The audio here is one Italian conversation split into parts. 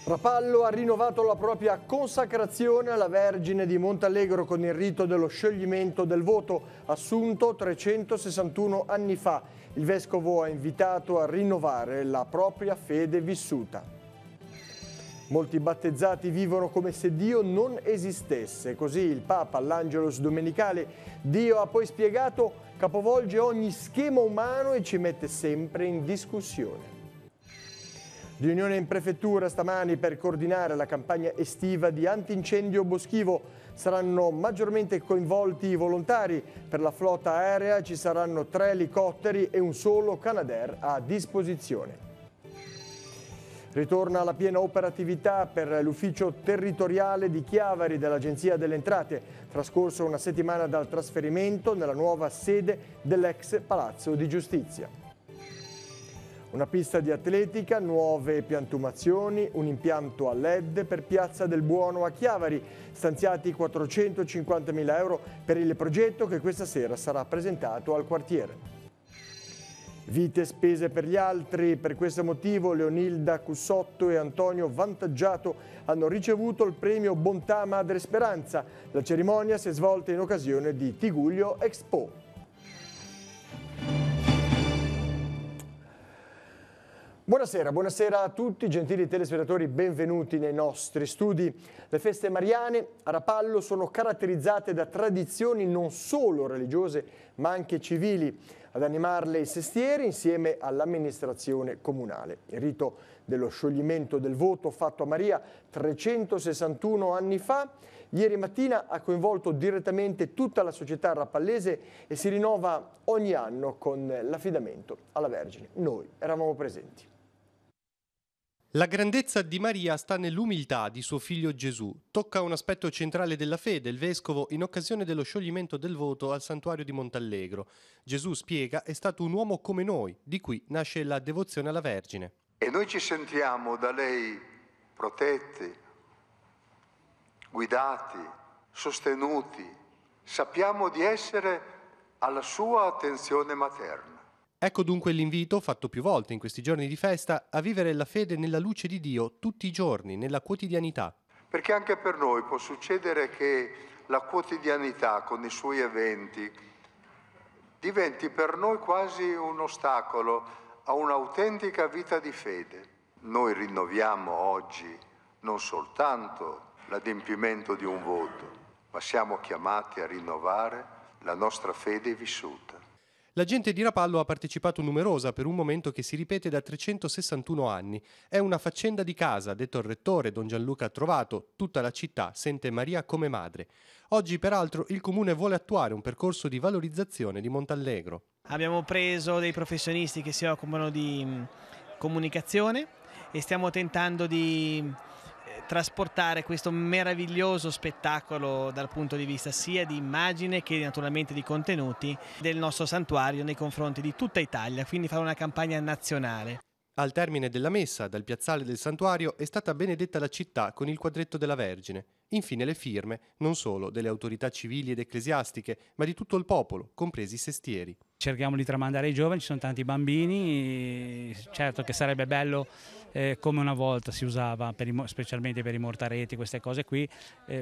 Rapallo ha rinnovato la propria consacrazione alla Vergine di Montallegro con il rito dello scioglimento del voto, assunto 361 anni fa. Il vescovo ha invitato a rinnovare la propria fede vissuta. Molti battezzati vivono come se Dio non esistesse, così il Papa all'Angelus domenicale. Dio, ha poi spiegato, capovolge ogni schema umano e ci mette sempre in discussione. Riunione in prefettura stamani per coordinare la campagna estiva di antincendio boschivo. Saranno maggiormente coinvolti i volontari. Per la flotta aerea ci saranno 3 elicotteri e un solo Canadair a disposizione. Ritorna la piena operatività per l'ufficio territoriale di Chiavari dell'Agenzia delle Entrate. Trascorso una settimana dal trasferimento nella nuova sede dell'ex Palazzo di Giustizia. Una pista di atletica, nuove piantumazioni, un impianto a LED per Piazza del Buono a Chiavari, stanziati 450.000 euro per il progetto che questa sera sarà presentato al quartiere. Vite spese per gli altri, per questo motivo Leonilda Cussotto e Antonio Vantaggiato hanno ricevuto il premio Bontà Madre Speranza. La cerimonia si è svolta in occasione di Tigullio Expo. Buonasera a tutti, gentili telespettatori, benvenuti nei nostri studi. Le feste mariane a Rapallo sono caratterizzate da tradizioni non solo religiose ma anche civili. Ad animarle i sestieri insieme all'amministrazione comunale. Il rito dello scioglimento del voto fatto a Maria 361 anni fa, ieri mattina ha coinvolto direttamente tutta la società rapallese e si rinnova ogni anno con l'affidamento alla Vergine. Noi eravamo presenti. La grandezza di Maria sta nell'umiltà di suo figlio Gesù. Tocca un aspetto centrale della fede il vescovo in occasione dello scioglimento del voto al santuario di Montallegro. Gesù, spiega, è stato un uomo come noi, di cui nasce la devozione alla Vergine. E noi ci sentiamo da lei protetti, guidati, sostenuti. Sappiamo di essere alla sua attenzione materna. Ecco dunque l'invito, fatto più volte in questi giorni di festa, a vivere la fede nella luce di Dio tutti i giorni, nella quotidianità. Perché anche per noi può succedere che la quotidianità con i suoi eventi diventi per noi quasi un ostacolo a un'autentica vita di fede. Noi rinnoviamo oggi non soltanto l'adempimento di un voto, ma siamo chiamati a rinnovare la nostra fede vissuta. La gente di Rapallo ha partecipato numerosa per un momento che si ripete da 361 anni. È una faccenda di casa, ha detto il rettore Don Gianluca Trovato. Tutta la città sente Maria come madre. Oggi, peraltro, il comune vuole attuare un percorso di valorizzazione di Montallegro. Abbiamo preso dei professionisti che si occupano di comunicazione e stiamo tentando di trasportare questo meraviglioso spettacolo dal punto di vista sia di immagine che naturalmente di contenuti del nostro santuario nei confronti di tutta Italia, quindi fare una campagna nazionale. Al termine della messa, dal piazzale del santuario, è stata benedetta la città con il quadretto della Vergine. Infine le firme, non solo delle autorità civili ed ecclesiastiche, ma di tutto il popolo, compresi i sestieri. Cerchiamo di tramandare ai giovani, ci sono tanti bambini, certo che sarebbe bello come una volta si usava, specialmente per i mortaretti, queste cose qui,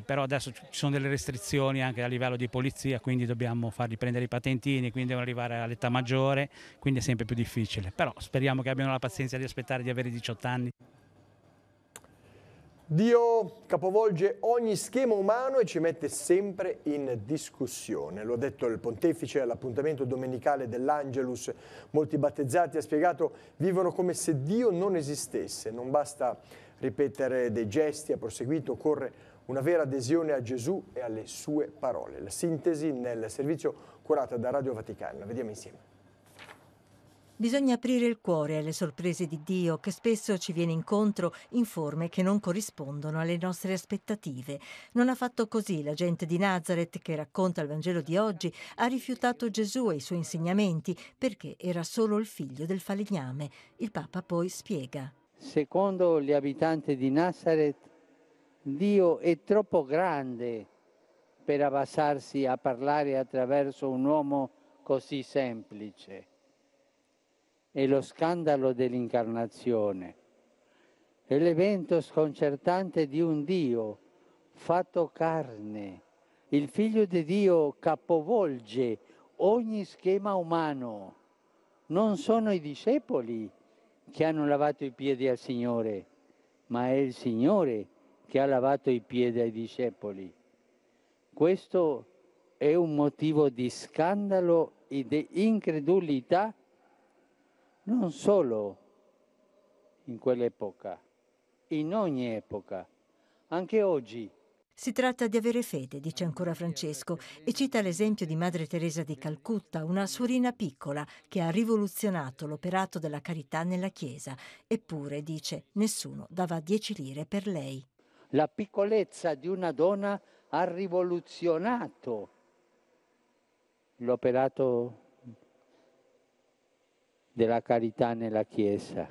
però adesso ci sono delle restrizioni anche a livello di polizia, quindi dobbiamo fargli prendere i patentini, quindi devono arrivare all'età maggiore, quindi è sempre più difficile, però speriamo che abbiano la pazienza di aspettare di avere 18 anni. Dio capovolge ogni schema umano e ci mette sempre in discussione. Lo ha detto il pontefice all'appuntamento domenicale dell'Angelus. Molti battezzati, ha spiegato, vivono come se Dio non esistesse. Non basta ripetere dei gesti, ha proseguito, occorre una vera adesione a Gesù e alle sue parole. La sintesi nel servizio curato da Radio Vaticana. La vediamo insieme. Bisogna aprire il cuore alle sorprese di Dio che spesso ci viene incontro in forme che non corrispondono alle nostre aspettative. Non ha fatto così la gente di Nazareth che racconta il Vangelo di oggi, ha rifiutato Gesù e i suoi insegnamenti perché era solo il figlio del falegname. Il Papa poi spiega. Secondo gli abitanti di Nazareth, Dio è troppo grande per abbassarsi a parlare attraverso un uomo così semplice. È lo scandalo dell'incarnazione. è l'evento sconcertante di un Dio fatto carne. Il Figlio di Dio capovolge ogni schema umano. Non sono i discepoli che hanno lavato i piedi al Signore, ma è il Signore che ha lavato i piedi ai discepoli. Questo è un motivo di scandalo e di incredulità non solo in quell'epoca, in ogni epoca, anche oggi. Si tratta di avere fede, dice ancora Francesco, e cita l'esempio di Madre Teresa di Calcutta, una suorina piccola che ha rivoluzionato l'operato della carità nella Chiesa. Eppure, dice, nessuno dava 10 lire per lei. La piccolezza di una donna ha rivoluzionato l'operato della carità nella Chiesa.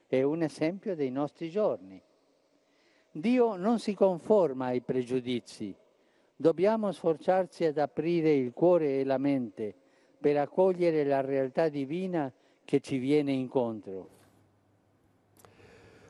È un esempio dei nostri giorni. Dio non si conforma ai pregiudizi. Dobbiamo sforzarci ad aprire il cuore e la mente per accogliere la realtà divina che ci viene incontro.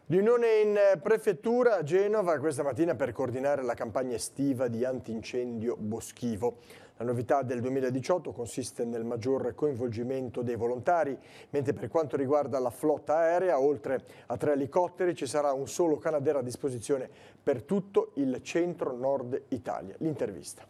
Riunione in prefettura a Genova questa mattina per coordinare la campagna estiva di antincendio boschivo. La novità del 2018 consiste nel maggior coinvolgimento dei volontari, mentre per quanto riguarda la flotta aerea, oltre a 3 elicotteri, ci sarà un solo Canadair a disposizione per tutto il centro-nord Italia. L'intervista.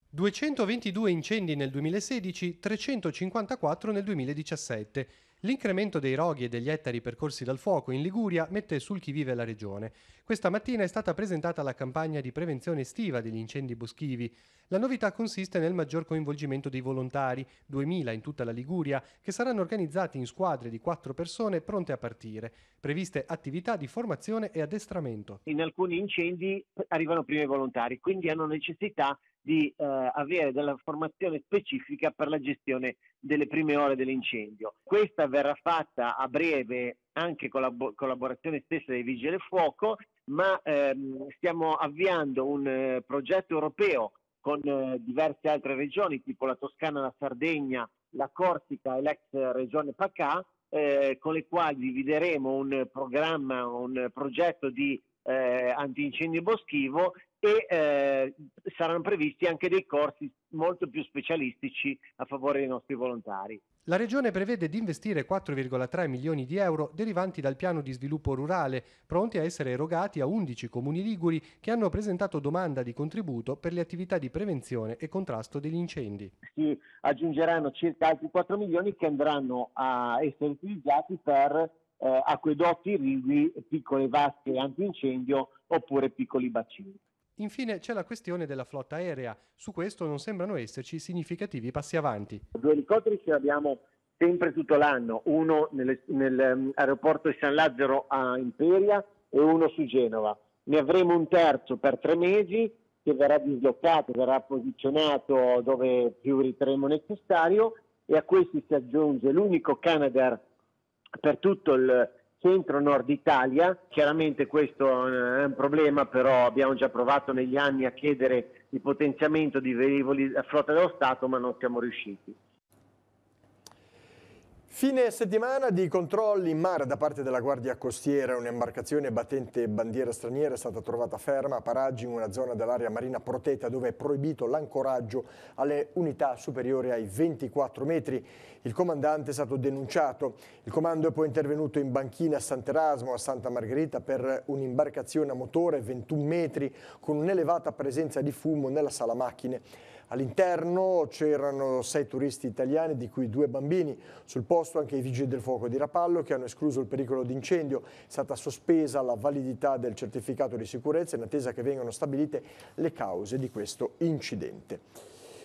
222 incendi nel 2016, 354 nel 2017. L'incremento dei roghi e degli ettari percorsi dal fuoco in Liguria mette sul chi vive la regione. Questa mattina è stata presentata la campagna di prevenzione estiva degli incendi boschivi. La novità consiste nel maggior coinvolgimento dei volontari, 2000 in tutta la Liguria, che saranno organizzati in squadre di 4 persone pronte a partire. Previste attività di formazione e addestramento. In alcuni incendi arrivano prima i volontari, quindi hanno necessità di avere della formazione specifica per la gestione delle prime ore dell'incendio. Questa verrà fatta a breve anche con la collaborazione stessa dei Vigili del Fuoco, ma stiamo avviando un progetto europeo con diverse altre regioni, tipo la Toscana, la Sardegna, la Corsica e l'ex regione Pacà, con le quali divideremo un programma, un progetto di antincendio boschivo e saranno previsti anche dei corsi molto più specialistici a favore dei nostri volontari. La Regione prevede di investire 4,3 milioni di euro derivanti dal piano di sviluppo rurale, pronti a essere erogati a 11 comuni liguri che hanno presentato domanda di contributo per le attività di prevenzione e contrasto degli incendi. Si aggiungeranno circa altri 4 milioni che andranno a essere utilizzati per acquedotti, irrigui, piccole vasche antincendio oppure piccoli bacini. Infine c'è la questione della flotta aerea. Su questo non sembrano esserci significativi passi avanti. 2 elicotteri ce l'abbiamo sempre tutto l'anno, uno nell'aeroporto di San Lazzaro a Imperia e uno su Genova. Ne avremo un terzo per 3 mesi che verrà dislocato, verrà posizionato dove più riterremo necessario, e a questi si aggiunge l'unico Canadair per tutto il centro-nord Italia. Chiaramente questo è un problema, però abbiamo già provato negli anni a chiedere il potenziamento di velivoli a flotta dello Stato, ma non siamo riusciti. Fine settimana di controlli in mare da parte della Guardia Costiera. Un'imbarcazione battente bandiera straniera è stata trovata ferma a paraggi in una zona dell'area marina protetta dove è proibito l'ancoraggio alle unità superiori ai 24 metri. Il comandante è stato denunciato. Il comando è poi intervenuto in banchina a Sant'Erasmo, a Santa Margherita, per un'imbarcazione a motore 21 metri con un'elevata presenza di fumo nella sala macchine. All'interno c'erano 6 turisti italiani, di cui 2 bambini. Sul posto anche i vigili del fuoco di Rapallo che hanno escluso il pericolo di incendio. È stata sospesa la validità del certificato di sicurezza in attesa che vengano stabilite le cause di questo incidente.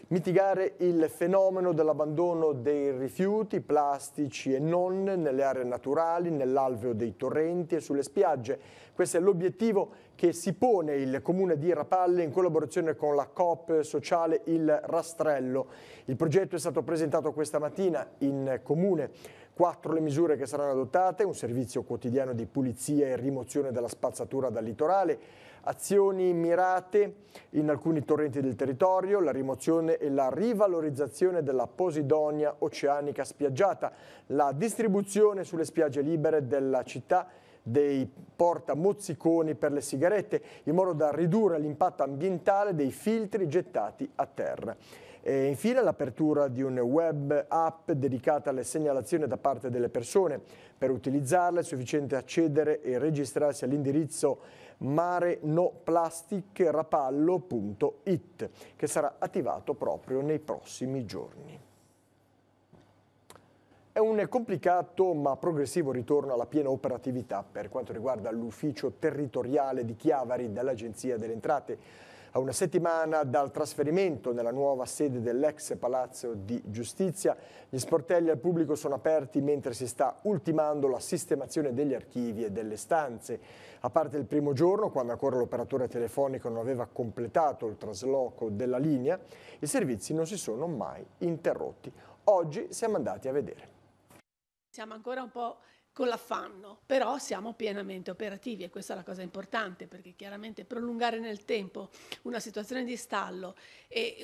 Mitigare il fenomeno dell'abbandono dei rifiuti plastici e non nelle aree naturali, nell'alveo dei torrenti e sulle spiagge. Questo è l'obiettivo che si pone il Comune di Rapalle in collaborazione con la Coop sociale Il Rastrello. Il progetto è stato presentato questa mattina in Comune 4 le misure che saranno adottate: un servizio quotidiano di pulizia e rimozione della spazzatura dal litorale, azioni mirate in alcuni torrenti del territorio, la rimozione e la rivalorizzazione della posidonia oceanica spiaggiata, la distribuzione sulle spiagge libere della città dei portamozziconi per le sigarette, in modo da ridurre l'impatto ambientale dei filtri gettati a terra. E infine l'apertura di un web app dedicata alle segnalazioni da parte delle persone. Per utilizzarla è sufficiente accedere e registrarsi all'indirizzo marenoplasticrapallo.it, che sarà attivato proprio nei prossimi giorni. È un complicato ma progressivo ritorno alla piena operatività per quanto riguarda l'ufficio territoriale di Chiavari dell'Agenzia delle Entrate. A una settimana dal trasferimento nella nuova sede dell'ex Palazzo di Giustizia, gli sportelli al pubblico sono aperti mentre si sta ultimando la sistemazione degli archivi e delle stanze. A parte il primo giorno, quando ancora l'operatore telefonico non aveva completato il trasloco della linea, i servizi non si sono mai interrotti. Oggi siamo andati a vedere. Siamo ancora un po' con l'affanno, però siamo pienamente operativi e questa è la cosa importante, perché chiaramente prolungare nel tempo una situazione di stallo e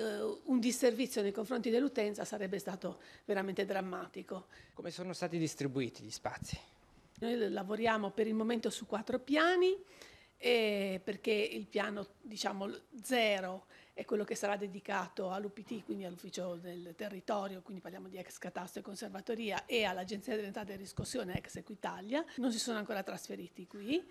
un disservizio nei confronti dell'utenza sarebbe stato veramente drammatico. Come sono stati distribuiti gli spazi? Noi lavoriamo per il momento su 4 piani, perché il piano, diciamo, 0 è quello che sarà dedicato all'UPT, quindi all'ufficio del territorio, quindi parliamo di ex catasto e conservatoria, e all'Agenzia delle Entrate e Riscossione ex Equitalia. Non si sono ancora trasferiti qui.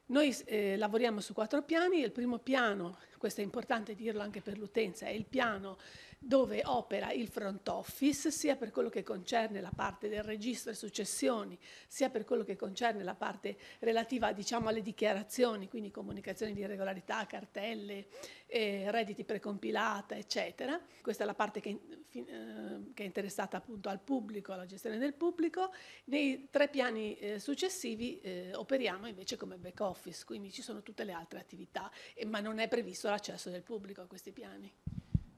Noi lavoriamo su 4 piani. Il primo piano, questo è importante dirlo anche per l'utenza, è il piano dove opera il front office, sia per quello che concerne la parte del registro e successioni, sia per quello che concerne la parte relativa, diciamo, alle dichiarazioni, quindi comunicazioni di irregolarità, cartelle, redditi precompilata, eccetera. Questa è la parte che è interessata appunto al pubblico, alla gestione del pubblico. Nei 3 piani successivi operiamo invece come back office, quindi ci sono tutte le altre attività, ma non è previsto l'accesso del pubblico a questi piani.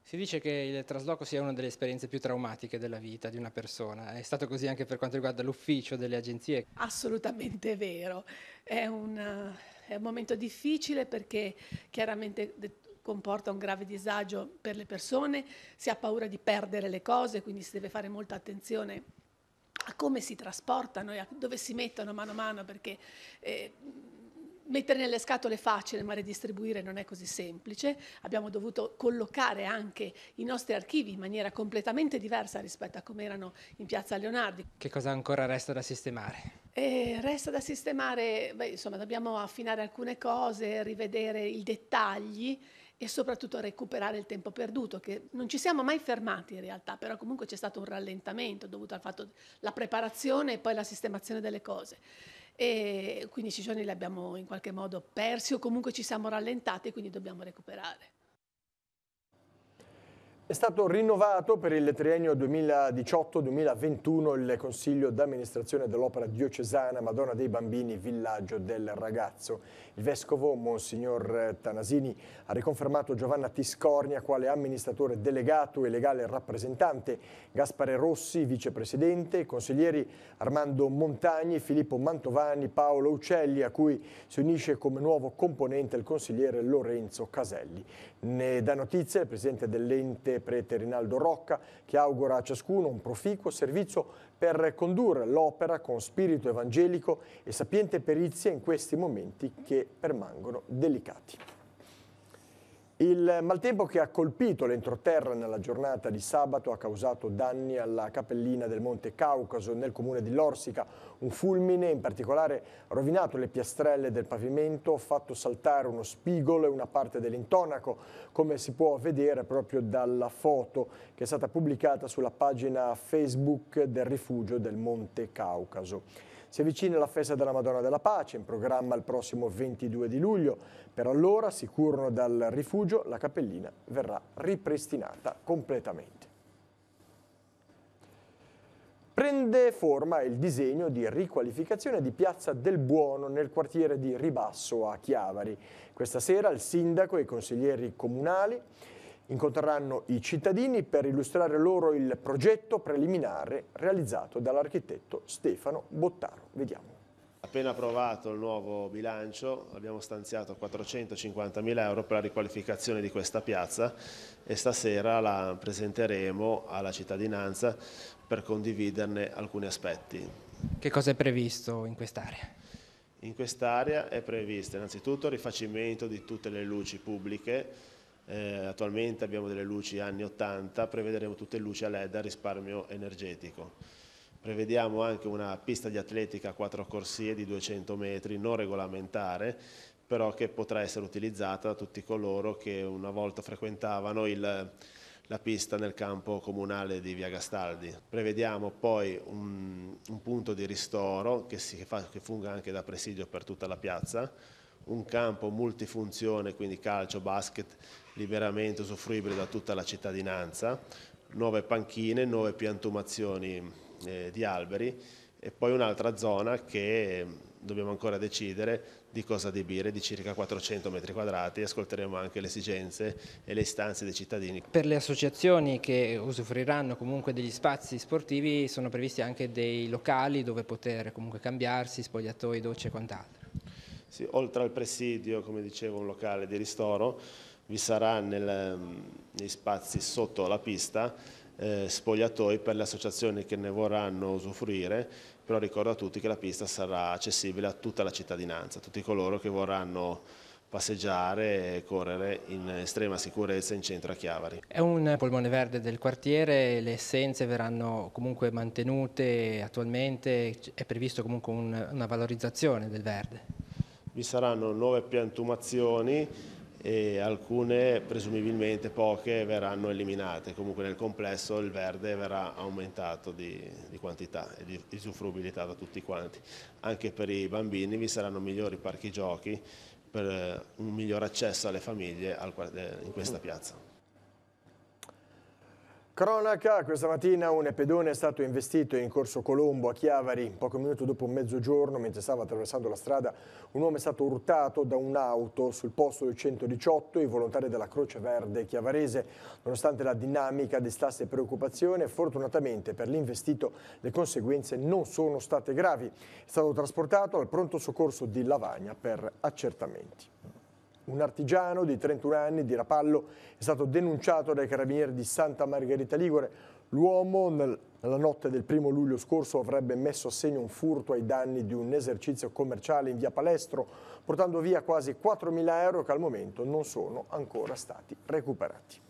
Si dice che il trasloco sia una delle esperienze più traumatiche della vita di una persona. È stato così anche per quanto riguarda l'ufficio delle agenzie? Assolutamente vero. È un momento difficile perché chiaramente comporta un grave disagio per le persone, si ha paura di perdere le cose, quindi si deve fare molta attenzione a come si trasportano e a dove si mettono mano a mano, perché mettere nelle scatole è facile, ma redistribuire non è così semplice. Abbiamo dovuto collocare anche i nostri archivi in maniera completamente diversa rispetto a come erano in Piazza Leonardi. Che cosa ancora resta da sistemare? Resta da sistemare, insomma, dobbiamo affinare alcune cose, rivedere i dettagli e soprattutto recuperare il tempo perduto, che non ci siamo mai fermati in realtà, però comunque c'è stato un rallentamento dovuto al fatto della preparazione e poi la sistemazione delle cose. E 15 giorni li abbiamo in qualche modo persi o comunque ci siamo rallentati e quindi dobbiamo recuperare. È stato rinnovato per il triennio 2018-2021 il Consiglio d'amministrazione dell'Opera Diocesana Madonna dei Bambini Villaggio del Ragazzo. Il Vescovo Monsignor Tanasini ha riconfermato Giovanna Tiscornia quale amministratore delegato e legale rappresentante, Gaspare Rossi, vicepresidente, i consiglieri Armando Montagni, Filippo Mantovani, Paolo Uccelli, a cui si unisce come nuovo componente il consigliere Lorenzo Caselli. Ne dà notizia il presidente dell'ente prete Rinaldo Rocca, che augura a ciascuno un proficuo servizio per condurre l'opera con spirito evangelico e sapiente perizia in questi momenti che permangono delicati. Il maltempo che ha colpito l'entroterra nella giornata di sabato ha causato danni alla cappellina del Monte Caucaso nel comune di Lorsica. Un fulmine in particolare ha rovinato le piastrelle del pavimento, fatto saltare uno spigolo e una parte dell'intonaco, come si può vedere proprio dalla foto che è stata pubblicata sulla pagina Facebook del rifugio del Monte Caucaso. Si avvicina la festa della Madonna della Pace, in programma il prossimo 22 di luglio. Per allora, sicuro dal rifugio, la cappellina verrà ripristinata completamente. Prende forma il disegno di riqualificazione di Piazza del Buono nel quartiere di Ribasso a Chiavari. Questa sera il sindaco e i consiglieri comunali Incontreranno i cittadini per illustrare loro il progetto preliminare realizzato dall'architetto Stefano Bottaro. Vediamo. Appena approvato il nuovo bilancio abbiamo stanziato 450.000 euro per la riqualificazione di questa piazza e stasera la presenteremo alla cittadinanza per condividerne alcuni aspetti. Che cosa è previsto in quest'area? In quest'area è previsto innanzitutto il rifacimento di tutte le luci pubbliche. Attualmente abbiamo delle luci anni 80, prevederemo tutte luci a LED a risparmio energetico. Prevediamo anche una pista di atletica a 4 corsie di 200 metri, non regolamentare, però che potrà essere utilizzata da tutti coloro che una volta frequentavano la pista nel campo comunale di Via Gastaldi. Prevediamo poi un punto di ristoro che funga anche da presidio per tutta la piazza, un campo multifunzione, quindi calcio, basket, liberamente usufruibile da tutta la cittadinanza, nuove panchine, nuove piantumazioni di alberi e poi un'altra zona che dobbiamo ancora decidere di cosa adibire, di circa 400 metri quadrati. Ascolteremo anche le esigenze e le istanze dei cittadini. Per le associazioni che usufruiranno comunque degli spazi sportivi sono previsti anche dei locali dove poter comunque cambiarsi, spogliatoi, docce e quant'altro. Sì, oltre al presidio, come dicevo, un locale di ristoro, vi sarà negli spazi sotto la pista spogliatoi per le associazioni che ne vorranno usufruire, però ricordo a tutti che la pista sarà accessibile a tutta la cittadinanza, a tutti coloro che vorranno passeggiare e correre in estrema sicurezza in centro a Chiavari. È un polmone verde del quartiere, le essenze verranno comunque mantenute, attualmente è previsto comunque una valorizzazione del verde. Vi saranno nuove piantumazioni e alcune, presumibilmente poche, verranno eliminate. Comunque nel complesso il verde verrà aumentato di quantità e di usufruibilità da tutti quanti. Anche per i bambini vi saranno migliori parchi giochi per un miglior accesso alle famiglie in questa piazza. Cronaca, questa mattina un pedone è stato investito in Corso Colombo a Chiavari. Poco minuto dopo mezzogiorno, mentre stava attraversando la strada, un uomo è stato urtato da un'auto sul posto del 118. I volontari della Croce Verde chiavarese, nonostante la dinamica, destasse preoccupazione. Fortunatamente per l'investito le conseguenze non sono state gravi. È stato trasportato al pronto soccorso di Lavagna per accertamenti. Un artigiano di 31 anni di Rapallo è stato denunciato dai carabinieri di Santa Margherita Ligure. L'uomo nella notte del 1° luglio scorso avrebbe messo a segno un furto ai danni di un esercizio commerciale in via Palestro, portando via quasi 4.000 euro che al momento non sono ancora stati recuperati.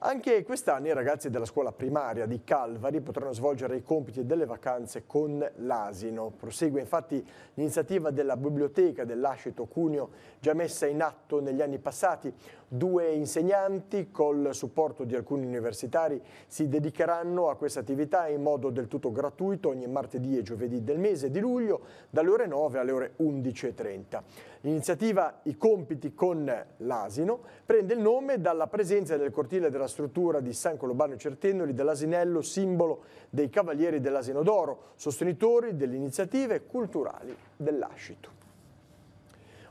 Anche quest'anno i ragazzi della scuola primaria di Calvari potranno svolgere i compiti delle vacanze con l'asino. Prosegue infatti l'iniziativa della biblioteca dell'Ascito Cuneo, già messa in atto negli anni passati. 2 insegnanti, col supporto di alcuni universitari, si dedicheranno a questa attività in modo del tutto gratuito ogni martedì e giovedì del mese di luglio, dalle ore 9 alle ore 11:30. L'iniziativa I compiti con l'asino prende il nome dalla presenza nel cortile della struttura di San Colombano Certennoli dell'asinello, simbolo dei Cavalieri dell'Asino d'Oro, sostenitori delle iniziative culturali dell'Ascito.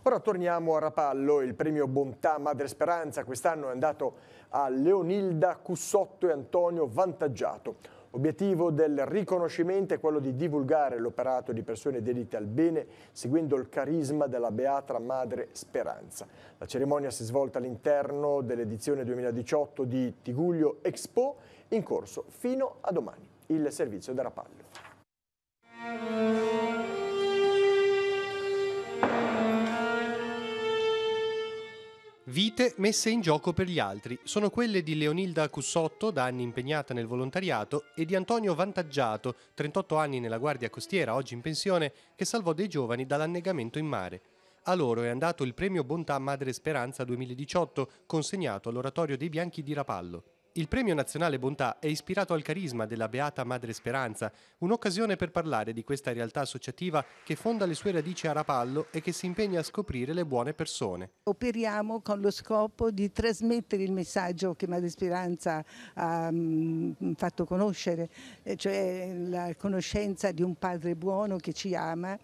Ora torniamo a Rapallo. Il premio Bontà Madre Speranza quest'anno è andato a Leonilda Cussotto e Antonio Vantaggiato. L'obiettivo del riconoscimento è quello di divulgare l'operato di persone dedite al bene, seguendo il carisma della Beata Madre Speranza. La cerimonia si è svolta all'interno dell'edizione 2018 di Tigullio Expo, in corso fino a domani. Il servizio da Rapallo. Vite messe in gioco per gli altri sono quelle di Leonilda Cussotto, da anni impegnata nel volontariato, e di Antonio Vantaggiato, 38 anni nella Guardia Costiera, oggi in pensione, che salvò dei giovani dall'annegamento in mare. A loro è andato il premio Bontà Madre Speranza 2018, consegnato all'Oratorio dei Bianchi di Rapallo. Il premio nazionale Bontà è ispirato al carisma della Beata Madre Speranza, un'occasione per parlare di questa realtà associativa che fonda le sue radici a Rapallo e che si impegna a scoprire le buone persone. Operiamo con lo scopo di trasmettere il messaggio che Madre Speranza ha fatto conoscere, cioè la conoscenza di un Padre buono che ci ama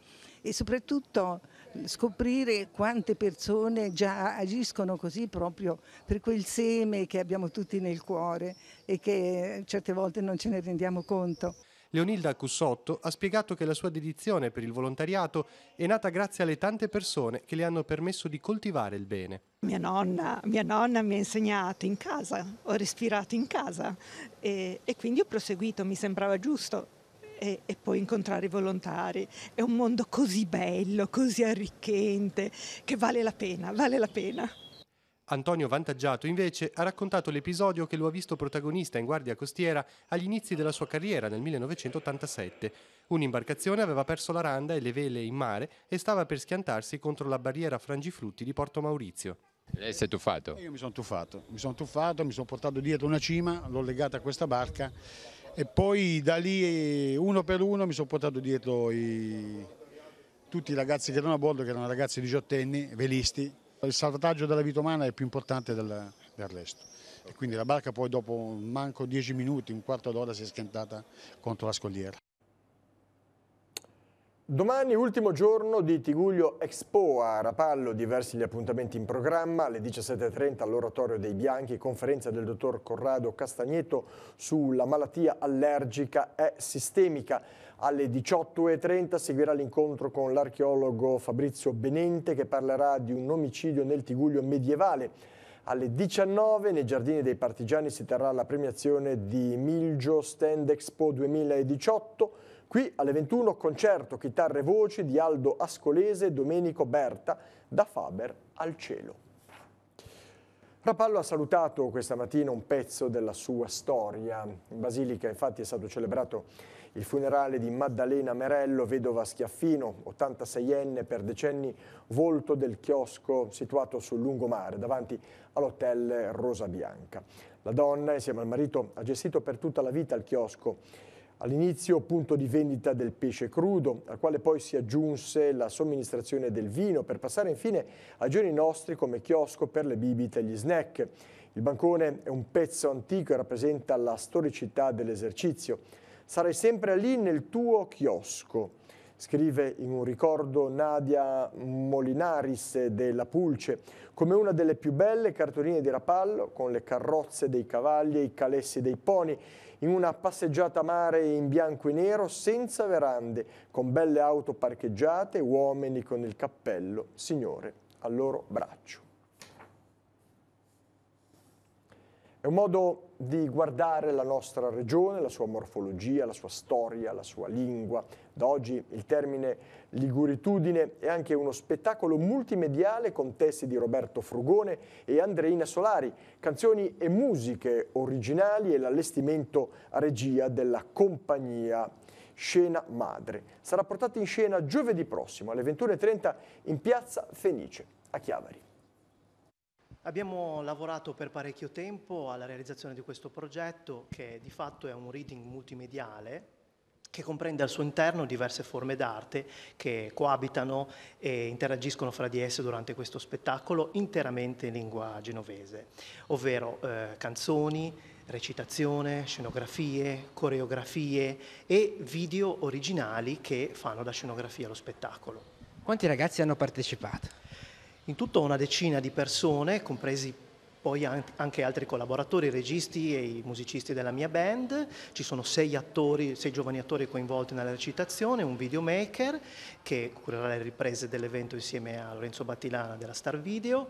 e soprattutto scoprire quante persone già agiscono così proprio per quel seme che abbiamo tutti nel cuore e che certe volte non ce ne rendiamo conto. Leonilda Cussotto ha spiegato che la sua dedizione per il volontariato è nata grazie alle tante persone che le hanno permesso di coltivare il bene. Mia nonna mi ha insegnato in casa, ho respirato in casa e quindi ho proseguito, mi sembrava giusto. E poi incontrare i volontari. È un mondo così bello, così arricchente, che vale la pena, vale la pena. Antonio Vantaggiato invece ha raccontato l'episodio che lo ha visto protagonista in Guardia Costiera agli inizi della sua carriera nel 1987. Un'imbarcazione aveva perso la randa e le vele in mare e stava per schiantarsi contro la barriera Frangiflutti di Porto Maurizio. Lei si è tuffato? Io mi sono tuffato, mi sono portato dietro una cima, l'ho legata a questa barca e poi da lì uno per uno mi sono portato dietro tutti i ragazzi che erano a bordo, che erano ragazzi diciottenni, velisti. Il salvataggio della vita umana è più importante del resto e quindi la barca poi dopo manco 10 minuti, un quarto d'ora si è schiantata contro la scogliera. Domani ultimo giorno di Tigullio Expo a Rapallo, diversi gli appuntamenti in programma, alle 17:30 all'Oratorio dei Bianchi, conferenza del dottor Corrado Castagneto sulla malattia allergica e sistemica. Alle 18:30 seguirà l'incontro con l'archeologo Fabrizio Benente che parlerà di un omicidio nel Tigullio medievale. Alle 19 nei Giardini dei Partigiani si terrà la premiazione di Milgio Stand Expo 2018. Qui alle 21 concerto, chitarre e voci di Aldo Ascolese e Domenico Berta, da Faber al cielo. Rapallo ha salutato questa mattina un pezzo della sua storia. In Basilica infatti è stato celebrato il funerale di Maddalena Merello, vedova Schiaffino, 86enne, per decenni volto del chiosco situato sul lungomare, davanti all'hotel Rosa Bianca. La donna, insieme al marito, ha gestito per tutta la vita il chiosco. All'inizio punto di vendita del pesce crudo, al quale poi si aggiunse la somministrazione del vino, per passare infine ai giorni nostri come chiosco per le bibite e gli snack. Il bancone è un pezzo antico e rappresenta la storicità dell'esercizio. Sarai sempre lì nel tuo chiosco, scrive in un ricordo Nadia Molinaris della Pulce, come una delle più belle cartoline di Rapallo, con le carrozze dei cavalli e i calessi dei poni, in una passeggiata a mare in bianco e nero, senza verande, con belle auto parcheggiate, uomini con il cappello, signore al loro braccio. È un modo di guardare la nostra regione, la sua morfologia, la sua storia, la sua lingua. Da oggi il termine liguritudine è anche uno spettacolo multimediale con testi di Roberto Frugone e Andreina Solari, canzoni e musiche originali e l'allestimento a regia della compagnia Scena Madre. Sarà portato in scena giovedì prossimo alle 21:30 in piazza Fenice a Chiavari. Abbiamo lavorato per parecchio tempo alla realizzazione di questo progetto che di fatto è un reading multimediale che comprende al suo interno diverse forme d'arte che coabitano e interagiscono fra di esse durante questo spettacolo interamente in lingua genovese, ovvero canzoni, recitazione, scenografie, coreografie e video originali che fanno da scenografia allo spettacolo. Quanti ragazzi hanno partecipato? In tutto una decina di persone, compresi poi anche altri collaboratori, i registi e i musicisti della mia band. Ci sono 6 giovani attori coinvolti nella recitazione, un videomaker che curerà le riprese dell'evento insieme a Lorenzo Battilana della Star Video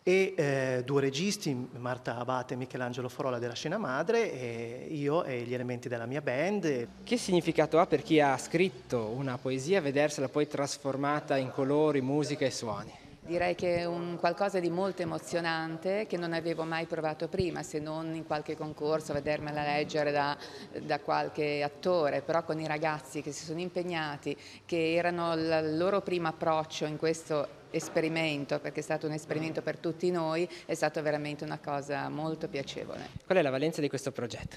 e 2 registi, Marta Abate e Michelangelo Forola della Scena Madre, e io e gli elementi della mia band. Che significato ha per chi ha scritto una poesia vedersela poi trasformata in colori, musica e suoni? Direi che è un qualcosa di molto emozionante che non avevo mai provato prima, se non in qualche concorso, vedermela leggere da qualche attore, però con i ragazzi che si sono impegnati, che erano il loro primo approccio in questo esperimento, perché è stato un esperimento per tutti noi, è stata veramente una cosa molto piacevole. Qual è la valenza di questo progetto?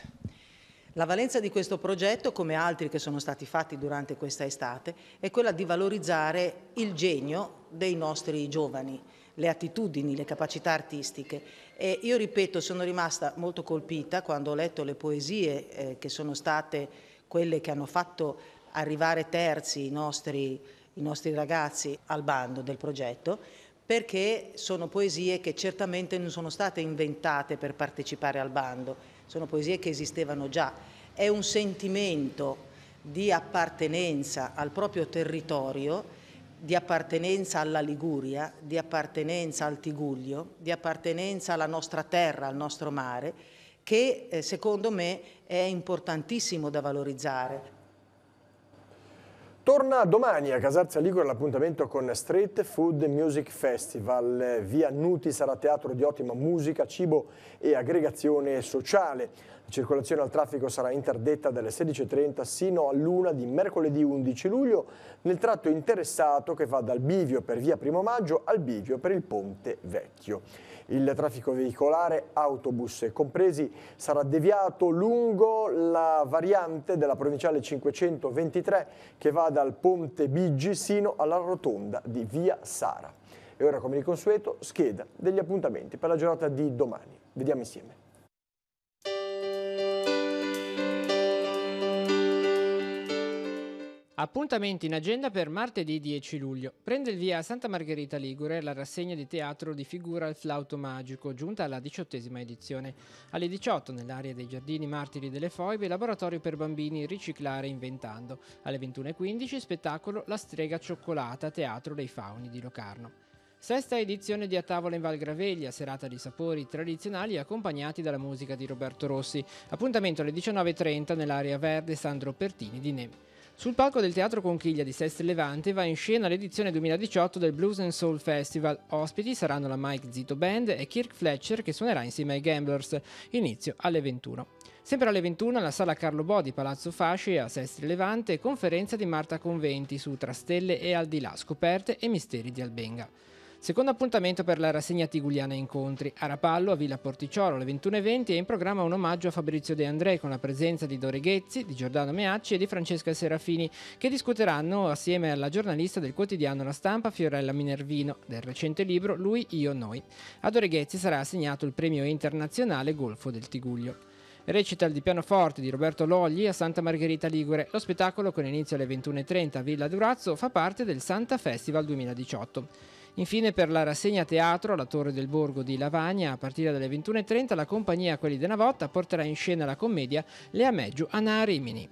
La valenza di questo progetto, come altri che sono stati fatti durante questa estate, è quella di valorizzare il genio dei nostri giovani, le attitudini, le capacità artistiche. E io ripeto, sono rimasta molto colpita quando ho letto le poesie che sono state quelle che hanno fatto arrivare terzi i nostri i nostri ragazzi al bando del progetto, perché sono poesie che certamente non sono state inventate per partecipare al bando, sono poesie che esistevano già. È un sentimento di appartenenza al proprio territorio, di appartenenza alla Liguria, di appartenenza al Tigullio, di appartenenza alla nostra terra, al nostro mare, che secondo me è importantissimo da valorizzare. Torna domani a Casarzia Ligure l'appuntamento con Street Food Music Festival. Via Nuti sarà teatro di ottima musica, cibo e aggregazione sociale. La circolazione al traffico sarà interdetta dalle 16:30 sino all'1 di mercoledì 11 luglio nel tratto interessato che va dal bivio per via Primo Maggio al bivio per il Ponte Vecchio. Il traffico veicolare, autobus compresi, sarà deviato lungo la variante della provinciale 523 che va dal Ponte Bigi sino alla rotonda di via Sara. E ora, come di consueto, scheda degli appuntamenti per la giornata di domani. Vediamo insieme. Appuntamenti in agenda per martedì 10 luglio. Prende il via a Santa Margherita Ligure la rassegna di teatro di Figura al flauto magico, giunta alla 18ª edizione. Alle 18 nell'area dei Giardini Martiri delle Foibe, laboratorio per bambini Riciclare Inventando. Alle 21:15 spettacolo La strega cioccolata, teatro dei fauni di Locarno. Sesta edizione di A tavola in Val Graveglia, serata di sapori tradizionali accompagnati dalla musica di Roberto Rossi. Appuntamento alle 19:30 nell'area verde Sandro Pertini di Nemi. Sul palco del Teatro Conchiglia di Seste Levante va in scena l'edizione 2018 del Blues and Soul Festival. Ospiti saranno la Mike Zito Band e Kirk Fletcher che suonerà insieme ai Gamblers. Inizio alle 21. Sempre alle 21 alla Sala Carlo Bo di Palazzo Fasci a Seste Levante conferenza di Marta Conventi su Tra stelle e al di là, scoperte e misteri di Albenga. Secondo appuntamento per la rassegna Tigugliana Incontri. A Rapallo, a Villa Porticciolo, alle 21:20 è in programma un omaggio a Fabrizio De André con la presenza di Dore Ghezzi, di Giordano Meacci e di Francesca Serafini, che discuteranno assieme alla giornalista del quotidiano La Stampa Fiorella Minervino del recente libro Lui, io, noi. A Dore Ghezzi sarà assegnato il premio internazionale Golfo del Tigullio. Recital di pianoforte di Roberto Logli a Santa Margherita Ligure. Lo spettacolo, con inizio alle 21:30 a Villa Durazzo, fa parte del Santa Festival 2018. Infine, per la rassegna teatro alla Torre del Borgo di Lavagna, a partire dalle 21:30 la compagnia Quelli della Votta porterà in scena la commedia Le Ameggio Anna Rimini.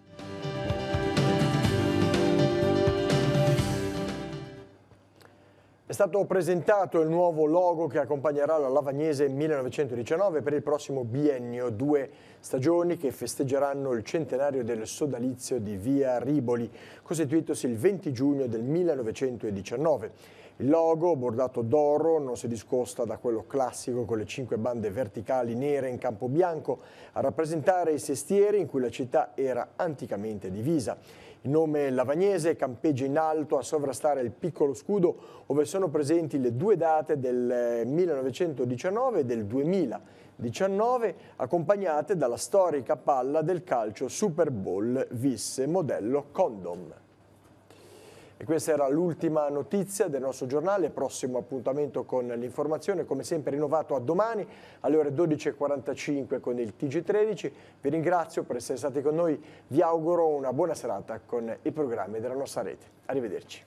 È stato presentato il nuovo logo che accompagnerà la Lavagnese 1919 per il prossimo biennio, 2 stagioni che festeggeranno il centenario del sodalizio di Via Riboli, costituitosi il 20 giugno del 1919. Il logo, bordato d'oro, non si discosta da quello classico con le 5 bande verticali nere in campo bianco a rappresentare i sestieri in cui la città era anticamente divisa. Il nome Lavagnese campeggia in alto a sovrastare il piccolo scudo ove sono presenti le 2 date del 1919 e del 2019 accompagnate dalla storica palla del calcio Super Bowl Vis modello Condom. E questa era l'ultima notizia del nostro giornale. Prossimo appuntamento con l'informazione, come sempre rinnovato a domani alle ore 12:45 con il TG13. Vi ringrazio per essere stati con noi, vi auguro una buona serata con i programmi della nostra rete. Arrivederci.